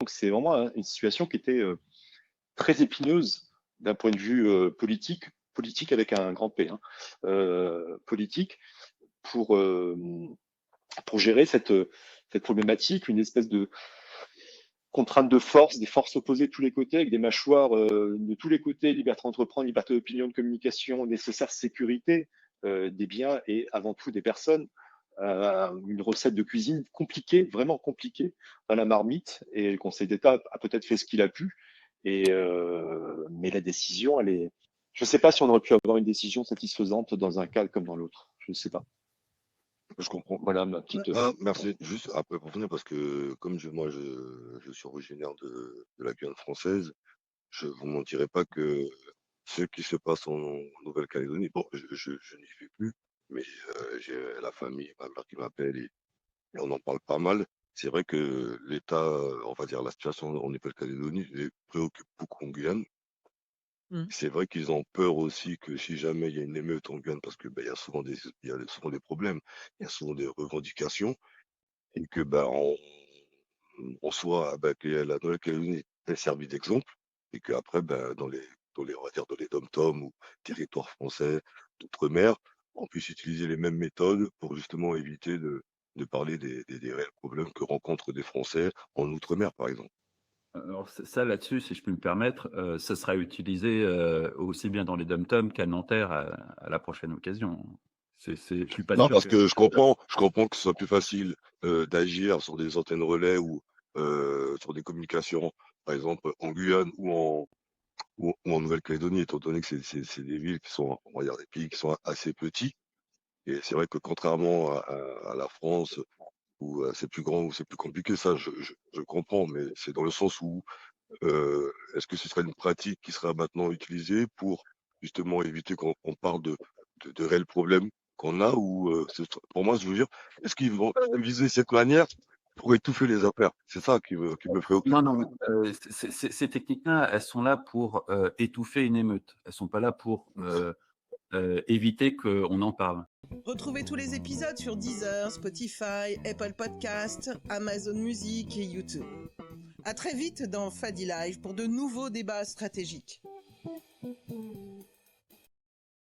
Donc c'est vraiment une situation qui était très épineuse d'un point de vue politique avec un grand P, hein, politique, pour, euh, pour gérer cette problématique, une espèce de contrainte de force, des forces opposées de tous les côtés, avec des mâchoires de tous les côtés, liberté d'entreprendre, liberté d'opinion, de communication, nécessaire sécurité des biens et avant tout des personnes. Une recette de cuisine compliquée, vraiment compliquée, dans la marmite. Et le Conseil d'État a peut-être fait ce qu'il a pu. Mais la décision, elle est. Je ne sais pas si on aurait pu avoir une décision satisfaisante dans un cas comme dans l'autre. Je ne sais pas. Je comprends. Voilà ma petite. Ah, merci. Juste après pour finir, parce que comme je suis originaire de la Guyane française, je vous mentirai pas que ce qui se passe en Nouvelle-Calédonie, bon, je n'y vais plus, mais j'ai la famille, ma mère qui m'appelle et on en parle pas mal. C'est vrai que l'État, on va dire la situation en Nouvelle-Calédonie les préoccupe beaucoup en Guyane. Mmh. C'est vrai qu'ils ont peur aussi que si jamais il y a une émeute en Guyane, parce que ben, il y a souvent des problèmes, il y a souvent des revendications, et que ben on soit ben, que la Nouvelle-Calédonie ait servi d'exemple, et qu'après ben, on va dire dans les dom-toms ou territoires français d'outre-mer, on puisse utiliser les mêmes méthodes pour justement éviter de parler des réels problèmes que rencontrent des Français en outre-mer, par exemple. Alors ça là-dessus, si je puis me permettre, ça sera utilisé, aussi bien dans les DOM-TOM qu'à Nanterre à la prochaine occasion. Je suis pas Non, sûr parce que que je comprends que ce soit plus facile d'agir sur des antennes relais ou sur des communications, par exemple en Guyane ou en Nouvelle-Calédonie, étant donné que c'est des villes qui sont, on va dire, des pays qui sont assez petits. Et c'est vrai que contrairement à la France, où c'est plus grand, où c'est plus compliqué, ça, je comprends, mais c'est dans le sens où est-ce que ce serait une pratique qui sera maintenant utilisée pour justement éviter qu'on parle de réels problèmes qu'on a ou pour moi, je veux dire, est-ce qu'ils vont viser cette manière pour étouffer les affaires? C'est ça qui me préoccupe. non, non, ces techniques-là, elles sont là pour, étouffer une émeute. Elles sont pas là pour, éviter qu'on en parle. Retrouvez tous les épisodes sur Deezer, Spotify, Apple Podcasts, Amazon Music et YouTube. À très vite dans Fadi Live pour de nouveaux débats stratégiques.